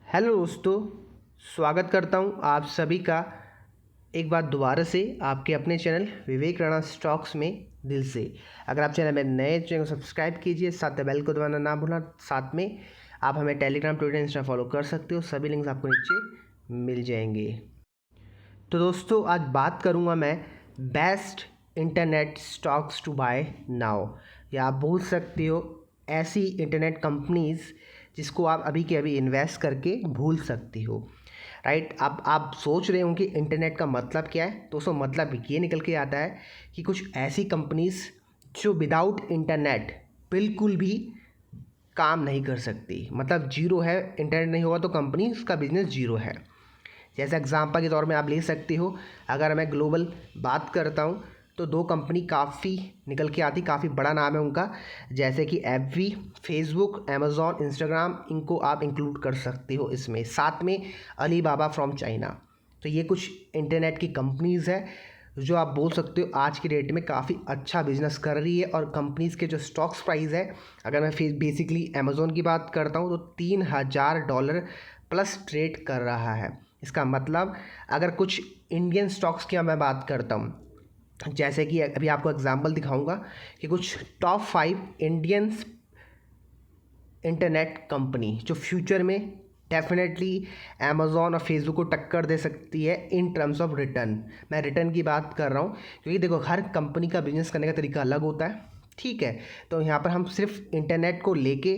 Hello दोस्तों, स्वागत करता हूं आप सभी का एक बार दोबारा से आपके अपने चैनल विवेक राणा स्टॉक्स में दिल से। अगर आप चैनल में नए चैनल को सब्सक्राइब कीजिए, साथ बेल को दबाना ना भूलना। साथ में आप हमें टेलीग्राम, ट्विटर, इंस्टा फॉलो कर सकते हो, सभी लिंक्स आपको नीचे मिल जाएंगे। तो दोस्तों, आज बात करूँगा मैं best internet stocks to buy now, या आप बोल सकते हो ऐसी इंटरनेट कंपनीज़ जिसको आप अभी के अभी इन्वेस्ट करके भूल सकती हो। राइट। अब आप सोच रहे हो कि इंटरनेट का मतलब क्या है। तो उसका मतलब ये निकल के आता है कि कुछ ऐसी कंपनीज़ जो विदाउट इंटरनेट बिल्कुल भी काम नहीं कर सकती, मतलब जीरो है। इंटरनेट नहीं होगा तो कंपनी का बिजनेस जीरो है। जैसे एग्जांपल के तौर में आप ले सकते हो, अगर मैं ग्लोबल बात करता हूँ तो दो कंपनी काफ़ी निकल के आती, काफ़ी बड़ा नाम है उनका, जैसे कि एफबी, फेसबुक, अमेज़ॉन, इंस्टाग्राम, इनको आप इंक्लूड कर सकते हो इसमें। साथ में अलीबाबा फ्रॉम चाइना। तो ये कुछ इंटरनेट की कंपनीज़ है जो आप बोल सकते हो आज की डेट में काफ़ी अच्छा बिजनेस कर रही है। और कंपनीज़ के जो स्टॉक्स प्राइस है, अगर मैं बेसिकली अमेज़ॉन की बात करता हूँ तो $3000 प्लस ट्रेड कर रहा है। इसका मतलब अगर कुछ इंडियन स्टॉक्स की मैं बात करता हूँ, जैसे कि अभी आपको एग्जांपल दिखाऊंगा कि कुछ टॉप 5 इंडियन इंटरनेट कंपनी जो फ्यूचर में डेफिनेटली अमेज़ॉन और फेसबुक को टक्कर दे सकती है इन टर्म्स ऑफ रिटर्न। मैं रिटर्न की बात कर रहा हूँ क्योंकि देखो, हर कंपनी का बिजनेस करने का तरीका अलग होता है, ठीक है। तो यहाँ पर हम सिर्फ इंटरनेट को लेके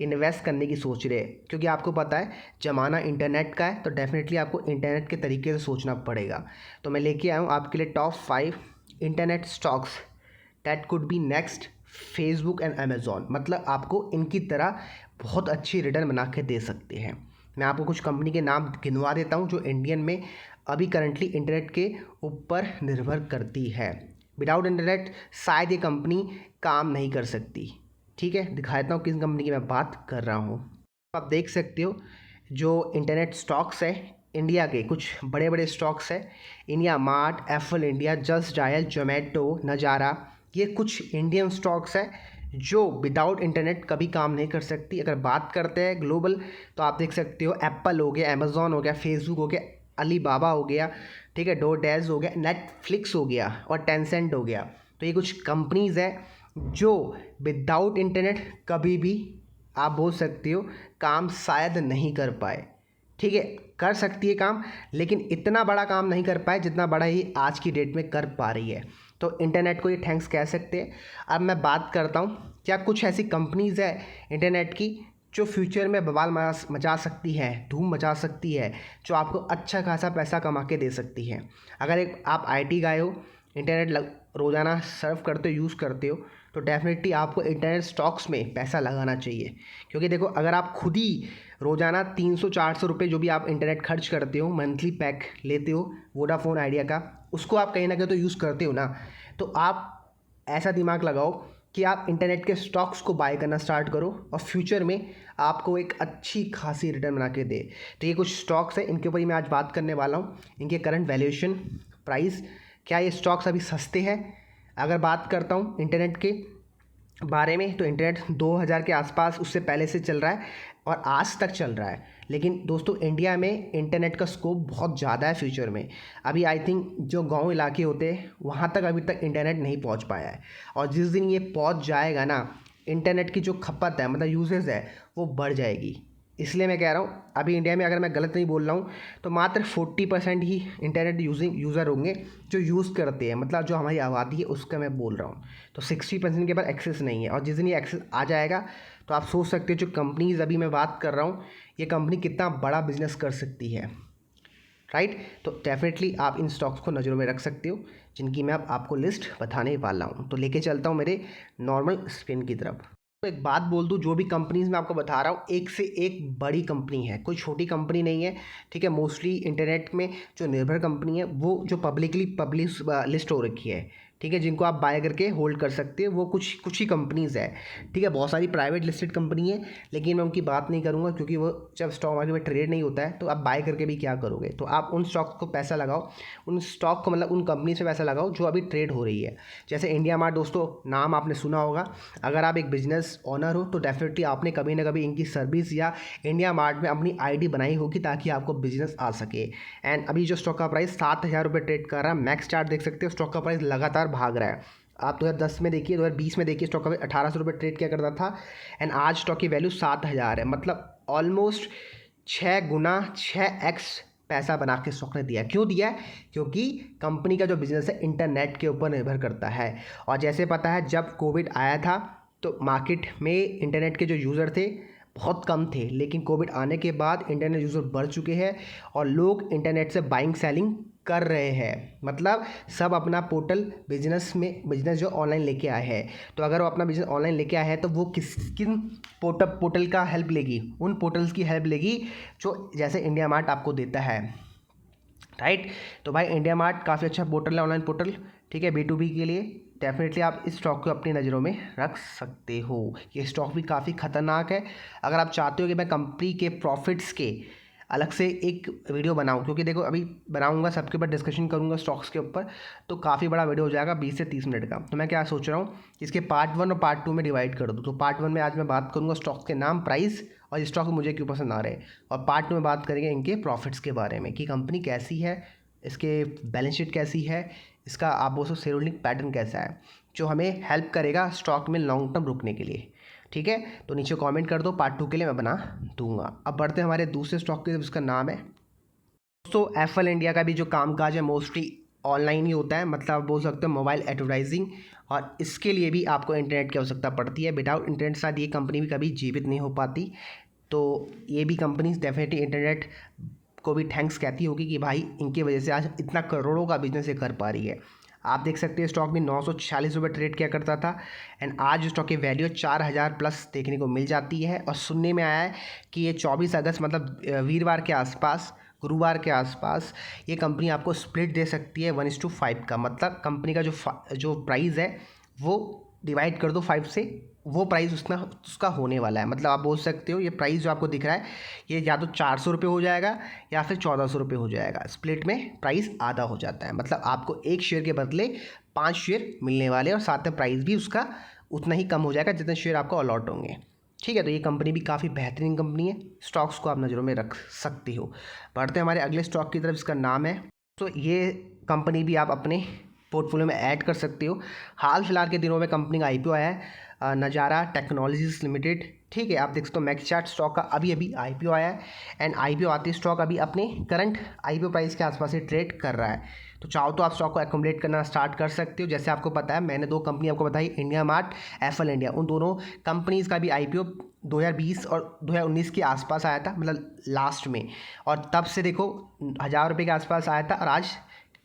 इन्वेस्ट करने की सोच रहे हैं, क्योंकि आपको पता है ज़माना इंटरनेट का है, तो डेफिनेटली आपको इंटरनेट के तरीके से सोचना पड़ेगा। तो मैं लेके आया हूँ आपके लिए top 5 internet stocks that could be next Facebook and Amazon, मतलब आपको इनकी तरह बहुत अच्छी रिटर्न बना के दे सकते हैं। मैं आपको कुछ कंपनी के नाम गिनवा देता हूँ जो इंडियन में अभी करंटली इंटरनेट के ऊपर निर्भर करती है। विदाउट इंटरनेट शायद ये कंपनी काम नहीं कर सकती, ठीक है। दिखा देता हूँ किस कंपनी की मैं बात कर रहा हूँ। आप देख सकते हो जो इंटरनेट स्टॉक्स है इंडिया के, कुछ बड़े बड़े स्टॉक्स है। India mart, Apple India, just dial, Zomato, नज़ारा, ये कुछ इंडियन स्टॉक्स है जो विदाउट इंटरनेट कभी काम नहीं कर सकती। अगर बात करते हैं ग्लोबल, तो आप देख सकते हो एप्पल हो गया, अमेज़ॉन हो गया, फेसबुक हो गया, अलीबाबा हो गया, ठीक है, डोरडेज हो गया, नेटफ्लिक्स हो गया और टेंसेंट हो गया। तो ये कुछ कंपनीज़ है जो विदाउट इंटरनेट कभी भी आप बोल सकते हो काम शायद नहीं कर पाए, ठीक है। कर सकती है काम, लेकिन इतना बड़ा काम नहीं कर पाए जितना बड़ा ही आज की डेट में कर पा रही है। तो इंटरनेट को ये थैंक्स कह सकते हैं। अब मैं बात करता हूँ क्या कुछ ऐसी कंपनीज़ है इंटरनेट की जो फ्यूचर में बवाल मचा सकती है, धूम मचा सकती है, जो आपको अच्छा खासा पैसा कमा के दे सकती है। अगर एक आप आईटी गाय हो, इंटरनेट रोज़ाना सर्व करते हो, यूज़ करते हो, तो डेफिनेटली आपको इंटरनेट स्टॉक्स में पैसा लगाना चाहिए। क्योंकि देखो, अगर आप खुद ही रोज़ाना 300-400 रुपये जो भी आप इंटरनेट खर्च करते हो, मंथली पैक लेते हो वोडाफोन आइडिया का, उसको आप कहीं ना कहीं तो यूज़ करते हो ना। तो आप ऐसा दिमाग लगाओ कि आप इंटरनेट के स्टॉक्स को बाय करना स्टार्ट करो और फ्यूचर में आपको एक अच्छी खासी रिटर्न बना के दे। तो ये कुछ स्टॉक्स हैं, इनके ऊपर ही मैं आज बात करने वाला हूँ। इनके करंट वैल्यूएशन, प्राइस, क्या ये स्टॉक्स अभी सस्ते हैं। अगर बात करता हूँ इंटरनेट के बारे में, तो इंटरनेट 2000 के आसपास, उससे पहले से चल रहा है और आज तक चल रहा है। लेकिन दोस्तों, इंडिया में इंटरनेट का स्कोप बहुत ज़्यादा है फ्यूचर में। अभी आई थिंक जो गांव इलाके होते हैं वहाँ तक अभी तक इंटरनेट नहीं पहुँच पाया है, और जिस दिन ये पहुँच जाएगा ना, इंटरनेट की जो खपत है, मतलब यूजेज है, वो बढ़ जाएगी। इसलिए मैं कह रहा हूँ अभी इंडिया में, अगर मैं गलत नहीं बोल रहा हूँ, तो मात्र 40% ही इंटरनेट यूज़र होंगे जो यूज़ करते हैं, मतलब जो हमारी आबादी है उसका मैं बोल रहा हूँ। तो 60% के पास एक्सेस नहीं है, और जिस दिन ये एक्सेस आ जाएगा तो आप सोच सकते हो जो कंपनीज़ अभी मैं बात कर रहा हूँ, ये कंपनी कितना बड़ा बिजनेस कर सकती है। राइट। तो डेफिनेटली आप इन स्टॉक्स को नज़रों में रख सकते हो, जिनकी मैं अब आपको लिस्ट बताने वाला हूँ। तो लेके चलता हूँ मेरे नॉर्मल स्क्रीन की तरफ। तो एक बात बोल दूँ, जो भी कंपनीज़ मैं आपको बता रहा हूँ, एक से एक बड़ी कंपनी है, कोई छोटी कंपनी नहीं है, ठीक है। मोस्टली इंटरनेट में जो निर्भर कंपनी है वो जो पब्लिकली पब्लिश लिस्ट हो रखी है, ठीक है, जिनको आप बाय करके होल्ड कर सकते हो। वो कुछ ही कंपनीज़ है, ठीक है, बहुत सारी प्राइवेट लिस्टेड कंपनी है, लेकिन मैं उनकी बात नहीं करूँगा क्योंकि वो जब स्टॉक मार्केट में ट्रेड नहीं होता है तो आप बाय करके भी क्या करोगे। तो आप उन स्टॉक को पैसा लगाओ, उन स्टॉक को मतलब उन कंपनी से पैसा लगाओ जो अभी ट्रेड हो रही है। जैसे इंडिया मार्ट, दोस्तों नाम आपने सुना होगा। अगर आप एक बिजनेस ओनर हो तो डेफिनेटली आपने कभी ना कभी इनकी सर्विस या इंडिया मार्ट में अपनी आईडी बनाई होगी ताकि आपको बिजनेस आ सके। एंड अभी जो स्टॉक का प्राइस 7,000 रुपये ट्रेड कर रहा है, मैक्स चार्ट देख सकते हो, स्टॉक का प्राइस लगातार भाग रहा है। आप 2010 में देखिए, 2020 में देखिए, स्टॉक का 1800 रुपये ट्रेड किया करता था एंड आज स्टॉक की वैल्यू 7,000 है। मतलब ऑलमोस्ट 6x पैसा बना के स्टॉक ने दिया। क्यों दिया है? क्योंकि कंपनी का जो बिजनेस है इंटरनेट के ऊपर निर्भर करता है। और जैसे पता है जब कोविड आया था तो मार्केट में इंटरनेट के जो यूज़र थे बहुत कम थे, लेकिन कोविड आने के बाद इंटरनेट यूज़र बढ़ चुके हैं और लोग इंटरनेट से बाइंग सेलिंग कर रहे हैं। मतलब सब अपना बिजनेस जो ऑनलाइन लेके आए हैं। तो अगर वो अपना बिजनेस ऑनलाइन लेके आए हैं तो वो किन पोर्टल का हेल्प लेगी? उन पोर्टल्स की हेल्प लेगी जो जैसे इंडिया मार्ट आपको देता है, राइट। तो भाई इंडिया मार्ट काफ़ी अच्छा पोर्टल है, ऑनलाइन पोर्टल, ठीक है, B2B के लिए। डेफिनेटली आप इस स्टॉक को अपनी नज़रों में रख सकते हो। ये स्टॉक भी काफ़ी ख़तरनाक है। अगर आप चाहते हो कि मैं कंपनी के प्रॉफिट्स के अलग से एक वीडियो बनाऊं, क्योंकि देखो अभी बनाऊंगा सबके ऊपर डिस्कशन करूंगा स्टॉक्स के ऊपर, तो काफ़ी बड़ा वीडियो हो जाएगा 20 से 30 मिनट का। तो मैं क्या सोच रहा हूँ, इसके पार्ट 1 और पार्ट 2 में डिवाइड कर दूँ। तो पार्ट 1 में आज मैं बात करूँगा स्टॉक्स के नाम, प्राइस और स्टॉक मुझे क्यों पसंद आ रहे हैं, और पार्ट 2 में बात करेंगे इनके प्रॉफिट्स के बारे में कि कंपनी कैसी है, इसके बैलेंस शीट कैसी है, इसका आप बोल सकते शेयर होल्डिंग पैटर्न कैसा है, जो हमें हेल्प करेगा स्टॉक में लॉन्ग टर्म रुकने के लिए। ठीक है, तो नीचे कमेंट कर दो, पार्ट 2 के लिए मैं बना दूंगा। अब बढ़ते हैं हमारे दूसरे स्टॉक की, जिसका नाम है दोस्तों एफएल इंडिया। का भी जो कामकाज है मोस्टली ऑनलाइन ही होता है, मतलब आप बोल सकते हो मोबाइल एडवर्टाइजिंग, और इसके लिए भी आपको इंटरनेट की आवश्यकता पड़ती है। विदाउट इंटरनेट शायद ये कंपनी भी कभी जीवित नहीं हो पाती। तो ये भी कंपनीज डेफिनेटली इंटरनेट को भी थैंक्स कहती होगी कि भाई इनकी वजह से आज इतना करोड़ों का बिजनेस ये कर पा रही है। आप देख सकते हैं स्टॉक भी 946 रुपये ट्रेड किया करता था एंड आज स्टॉक की वैल्यू 4,000 प्लस देखने को मिल जाती है। और सुनने में आया है कि ये 24 अगस्त मतलब वीरवार के आसपास, गुरुवार के आसपास ये कंपनी आपको स्प्लिट दे सकती है 1:5 का। मतलब कंपनी का जो प्राइस है वो डिवाइड कर दो 5 से, वो प्राइस उसका होने वाला है। मतलब आप बोल सकते हो ये प्राइस जो आपको दिख रहा है ये या तो 400 रुपये हो जाएगा या फिर 1,400 रुपये हो जाएगा। स्प्लिट में प्राइस आधा हो जाता है, मतलब आपको एक शेयर के बदले 5 शेयर मिलने वाले और साथ में प्राइस भी उसका उतना ही कम हो जाएगा जितने शेयर आपको अलॉट होंगे। ठीक है, तो ये कंपनी भी काफ़ी बेहतरीन कंपनी है, स्टॉक्स को आप नज़रों में रख सकते हो। बढ़ते हैं हमारे अगले स्टॉक की तरफ, इसका नाम है, तो ये कंपनी भी आप अपने पोर्टफोलियो में ऐड कर सकते हो। हाल फिलहाल के दिनों में कंपनी का IPO आया है, नज़ारा टेक्नोलॉजीज लिमिटेड। ठीक है, आप देख सकते हो मैक्स चार्ट स्टॉक का अभी IPO आया है एंड IPO आते स्टॉक अभी अपने करंट IPO प्राइस के आसपास ही ट्रेड कर रहा है। तो चाहो तो आप स्टॉक को एक्युमुलेट करना स्टार्ट कर सकते हो। जैसे आपको पता है मैंने 2 कंपनी आपको बताई, इंडिया मार्ट, एफएल इंडिया, उन दोनों कंपनीज़ का भी IPO 2020 और 2019 के आसपास आया था, मतलब लास्ट में, और तब से देखो 1,000 रुपये के आसपास आया था और आज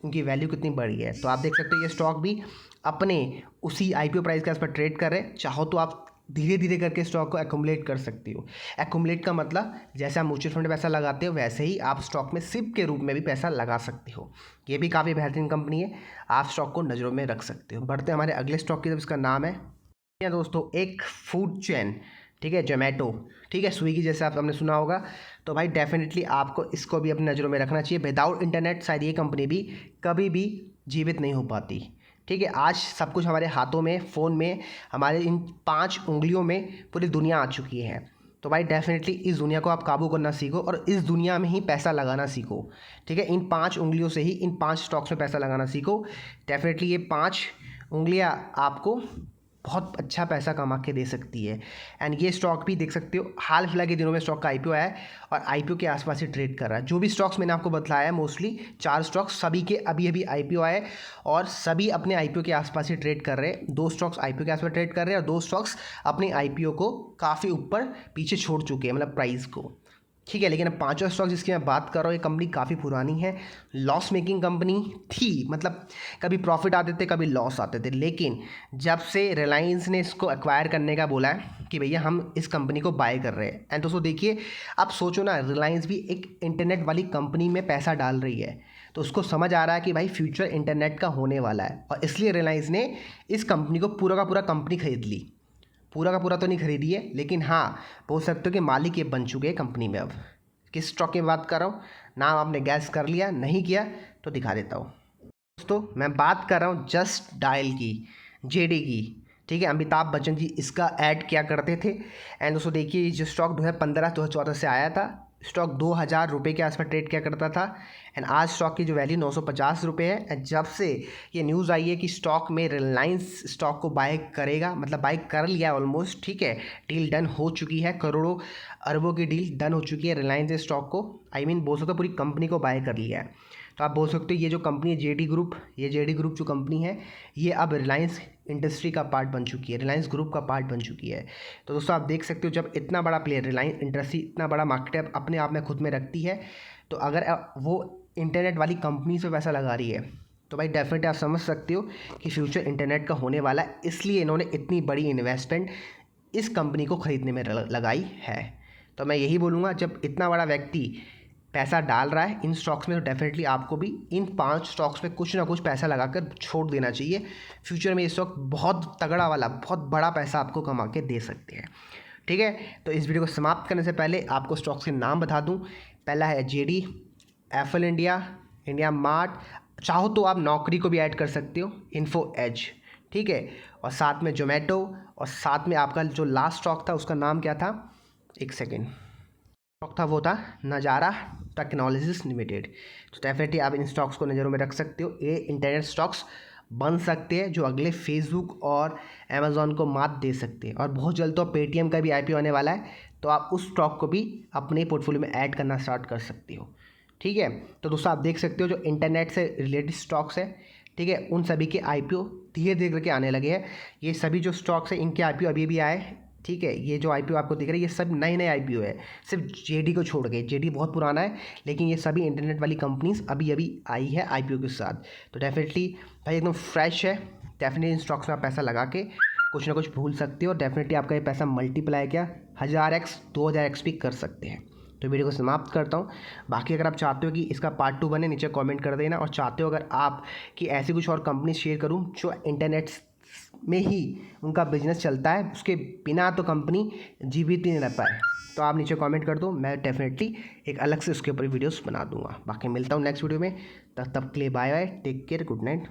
उनकी वैल्यू कितनी बढ़ी है। तो आप देख सकते हो ये स्टॉक भी अपने उसी IPO प्राइस के आसपास ट्रेड कर रहे हैं। चाहो तो आप धीरे धीरे करके स्टॉक को एक्युमुलेट कर सकती हो। एक्युमुलेट का मतलब जैसे आप म्यूचुअल फंड में पैसा लगाते हो वैसे ही आप स्टॉक में सिप के रूप में भी पैसा लगा सकते हो। ये भी काफ़ी बेहतरीन कंपनी है, आप स्टॉक को नज़रों में रख सकते हो। बढ़ते हैं हमारे अगले स्टॉक की तरफ, इसका नाम है दोस्तों एक फूड चेन, ठीक है, जोमेटो, ठीक है, स्विगी जैसे आपने सुना होगा। तो भाई डेफिनेटली आपको इसको भी अपनी नज़रों में रखना चाहिए। विदाउट इंटरनेट शायद ये कंपनी भी कभी भी जीवित नहीं हो पाती। ठीक है, आज सब कुछ हमारे हाथों में, फ़ोन में, हमारे इन 5 उंगलियों में पूरी दुनिया आ चुकी है। तो भाई डेफिनेटली इस दुनिया को आप काबू करना सीखो और इस दुनिया में ही पैसा लगाना सीखो। ठीक है, इन 5 उंगलियों से ही इन 5 स्टॉक्स में पैसा लगाना सीखो। डेफिनेटली ये 5 उंगलियां आपको बहुत अच्छा पैसा कमा के दे सकती है। एंड ये स्टॉक भी देख सकते हो हाल फिलहाल के दिनों में स्टॉक का IPO आया है और IPO के आसपास ही ट्रेड कर रहा है। जो भी स्टॉक्स मैंने आपको बताया है मोस्टली 4 स्टॉक्स, सभी के अभी IPO आए और सभी अपने IPO के आसपास ही ट्रेड कर रहे हैं। 2 स्टॉक्स IPO के आसपास ट्रेड कर रहे हैं और 2 स्टॉक्स अपने IPO को काफ़ी ऊपर पीछे छोड़ चुके हैं, मतलब प्राइस को। ठीक है, लेकिन अब 5वां स्टॉक जिसकी मैं बात कर रहा हूँ ये कंपनी काफ़ी पुरानी है, लॉस मेकिंग कंपनी थी, मतलब कभी प्रॉफिट आते थे कभी लॉस आते थे। लेकिन जब से रिलायंस ने इसको एक्वायर करने का बोला है कि भैया हम इस कंपनी को बाय कर रहे हैं, एंड दोस्तों देखिए आप सोचो ना, रिलायंस भी एक इंटरनेट वाली कंपनी में पैसा डाल रही है। तो उसको समझ आ रहा है कि भाई फ्यूचर इंटरनेट का होने वाला है, और इसलिए रिलायंस ने इस कंपनी को पूरा का पूरा कंपनी खरीद ली। पूरा का पूरा तो नहीं खरीदी है, लेकिन हाँ बोल सकते हो कि मालिक ये बन चुके हैं कंपनी में। अब किस स्टॉक की बात कर रहा हूँ, नाम आपने गैस कर लिया, नहीं किया तो दिखा देता हूँ। दोस्तों मैं बात कर रहा हूँ जस्ट डायल की, जेडी की, ठीक है। अमिताभ बच्चन जी इसका ऐड किया करते थे। एंड दोस्तों देखिए ये जो स्टॉक 2015-2014 से आया था, स्टॉक 2000 रुपये के आसपास ट्रेड किया करता था। एंड आज स्टॉक की जो वैल्यू 950 रुपये है। एंड जब से ये न्यूज़ आई है कि स्टॉक में रिलायंस स्टॉक को बाय करेगा, मतलब बाय कर लिया ऑलमोस्ट, ठीक है, डील डन हो चुकी है, करोड़ों अरबों की डील डन हो चुकी है। रिलायंस स्टॉक को बोल सकते हो पूरी कंपनी को बाय कर लिया है। तो आप बोल सकते हो ये जो कंपनी है जेडी ग्रुप, ये जेडी ग्रुप जो कंपनी है ये अब रिलायंस इंडस्ट्री का पार्ट बन चुकी है, रिलायंस ग्रुप का पार्ट बन चुकी है। तो दोस्तों आप देख सकते हो जब इतना बड़ा प्लेयर रिलायंस इंडस्ट्री इतना बड़ा मार्केट अपने आप में खुद में रखती है, तो अगर वो इंटरनेट वाली कंपनी से पैसा लगा रही है तो भाई डेफिनेटली आप समझ सकते हो कि फ्यूचर इंटरनेट का होने वाला है। इसलिए इन्होंने इतनी बड़ी इन्वेस्टमेंट इस कंपनी को ख़रीदने में लगाई है। तो मैं यही बोलूँगा जब इतना बड़ा व्यक्ति पैसा डाल रहा है इन स्टॉक्स में, तो डेफिनेटली आपको भी इन 5 स्टॉक्स में कुछ ना कुछ पैसा लगाकर छोड़ देना चाहिए। फ्यूचर में ये स्टॉक बहुत तगड़ा वाला, बहुत बड़ा पैसा आपको कमा के दे सकते हैं, ठीक है। तो इस वीडियो को समाप्त करने से पहले आपको स्टॉक्स के नाम बता दूं। पहला है JD, FL India, India mart, चाहो तो आप नौकरी को भी ऐड कर सकते हो, इन्फो एज, ठीक है, और साथ में जोमेटो, और साथ में आपका जो लास्ट स्टॉक था उसका नाम क्या था, एक सेकेंड, स्टॉक था वो था नज़ारा टेक्नोलॉजीज लिमिटेड। तो डेफिनेटली आप इन स्टॉक्स को नज़रों में रख सकते हो। ये इंटरनेट स्टॉक्स बन सकते हैं जो अगले फेसबुक और अमेज़ॉन को मात दे सकते हैं। और बहुत जल्द तो पेटीएम का भी आईपीओ आने वाला है, तो आप उस स्टॉक को भी अपने पोर्टफोलियो में ऐड करना स्टार्ट कर सकते हो, ठीक है। तो दोस्तों आप देख सकते हो जो इंटरनेट से रिलेटेड स्टॉक्स है, ठीक है, उन सभी के आईपीओ धीरे धीरे करके आने लगे हैं। ये सभी जो स्टॉक्स हैं इनके आईपीओ अभी भी आए, ठीक है। ये जो आईपीओ आपको दिख रहा है ये सब नए नए आईपीओ है, सिर्फ जेडी को छोड़ के। जेडी बहुत पुराना है, लेकिन ये सभी इंटरनेट वाली कंपनीज अभी अभी आई है आईपीओ के साथ। तो डेफिनेटली भाई एकदम फ्रेश है। डेफिनेटली इन स्टॉक्स में आप पैसा लगा के कुछ ना कुछ भूल सकते हो। डेफिनेटली आपका ये पैसा मल्टीप्लाई क्या 1000x 2000x भी कर सकते हैं। तो वीडियो को समाप्त करता हूँ। बाकी अगर आप चाहते हो कि इसका पार्ट 2 बने, नीचे कमेंट कर देना। और चाहते हो अगर आप कि ऐसी कुछ और कंपनी शेयर करूँ जो इंटरनेट में ही उनका बिजनेस चलता है, उसके बिना तो कंपनी जीवित नहीं रह पाए, तो आप नीचे कमेंट कर दो, मैं डेफिनेटली एक अलग से उसके ऊपर वीडियोस बना दूंगा। बाकी मिलता हूँ नेक्स्ट वीडियो में, तब तक के लिए bye bye, take care, good night.